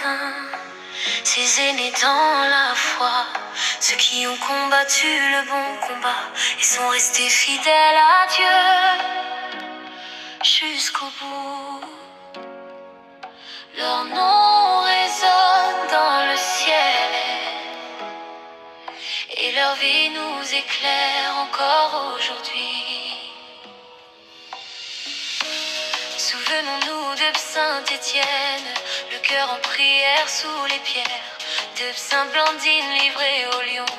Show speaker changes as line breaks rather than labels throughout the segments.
saints, ces aînés dans la foi, ceux qui ont combattu le bon combat et sont restés fidèles à Dieu jusqu'au bout. Leur nom résonne dans le ciel et leur vie nous éclaire encore aujourd'hui. Souvenons-nous de Saint-Étienne, le cœur en prière sous les pierres, de Saint Blandine livrée au lion,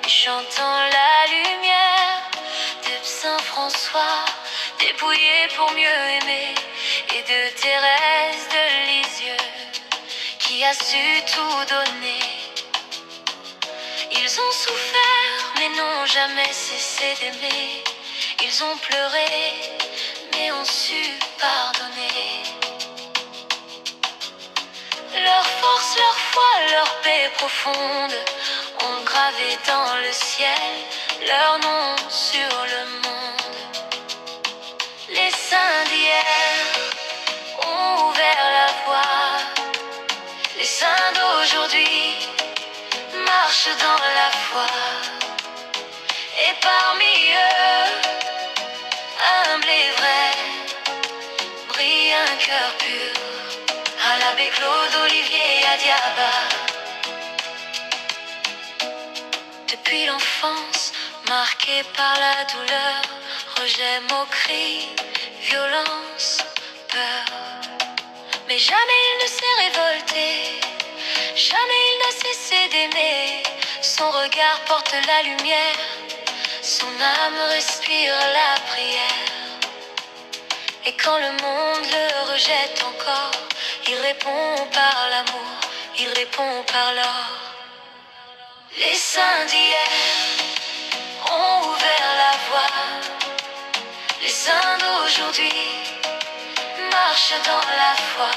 lui chantant la lumière, de Saint François, dépouillé pour mieux aimer, et de Thérèse de Lisieux, qui a su tout donner. Ils ont souffert, mais n'ont jamais cessé d'aimer. Ils ont pleuré, mais ont su pardonner. Leur force, leur foi, leur paix profonde ont gravé dans le ciel leur nom sur le monde. Les saints d'hier ont ouvert la voie. Les saints d'aujourd'hui marchent dans la foi. Et parmi eux, humble et vrai, brille un cœur pur, à l'abbé Claude Olivier à Diaba. Depuis l'enfance, marqué par la douleur, rejet, moquerie, violence, peur. Mais jamais il ne s'est révolté, jamais il n'a cessé d'aimer. Son regard porte la lumière, son âme respire la prière. Et quand le monde le rejette encore, il répond par l'amour, il répond par l'or. Les saints d'hier ont ouvert la voie. Les saints d'aujourd'hui marchent dans la foi.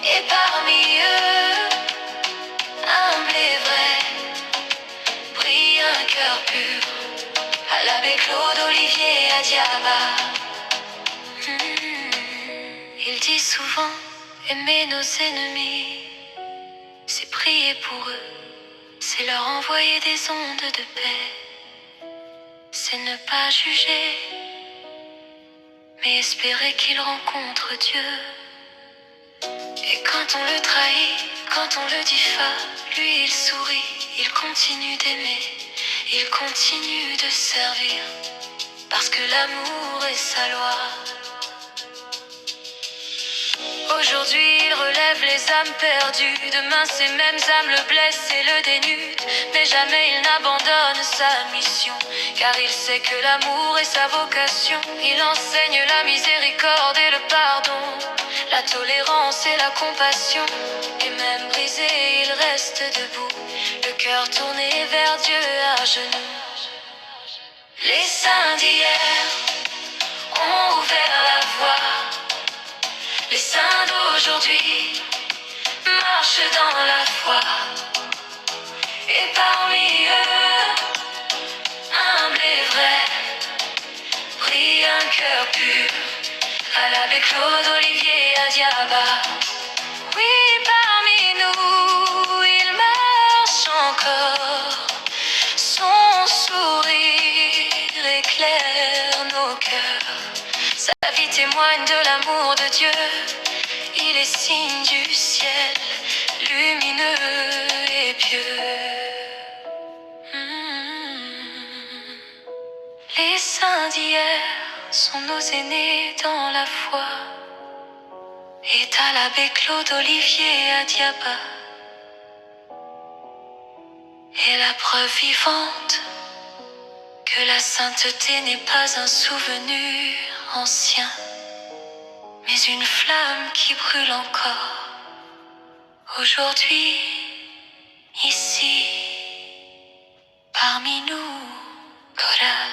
Et parmi eux, humble et vrai, brille un cœur pur, à l'abbé Claude Olivier à Diaba. Il dit souvent, aimer nos ennemis, c'est prier pour eux, c'est leur envoyer des ondes de paix. C'est ne pas juger, mais espérer qu'ils rencontrent Dieu. Et quand on le trahit, quand on le diffame, lui il sourit, il continue d'aimer, il continue de servir, parce que l'amour est sa loi. Aujourd'hui il relève les âmes perdues, demain ces mêmes âmes le blessent et le dénudent, mais jamais il n'abandonne sa mission, car il sait que l'amour est sa vocation. Il enseigne la miséricorde et le pardon, la tolérance et la compassion, et même brisé il reste debout, le cœur tourné vers Dieu à genoux. Les saints d'hier ont ouvert la voie. Les saints d'aujourd'hui marchent dans la foi. Et parmi eux, humble et vrai, brille un cœur pur, à l'abbé Claude Olivier à Diaba. Oui, parmi nous, il marche encore. Son sourire éclaire nos cœurs. Sa vie témoigne de l'amour de Dieu. Il est signe du ciel, lumineux et pieux. Les saints d'hier sont nos aînés dans la foi. Et à l'abbé Claude Olivier à Diaba est la preuve vivante que la sainteté n'est pas un souvenir ancien, mais une flamme qui brûle encore, aujourd'hui, ici, parmi nous, Koral.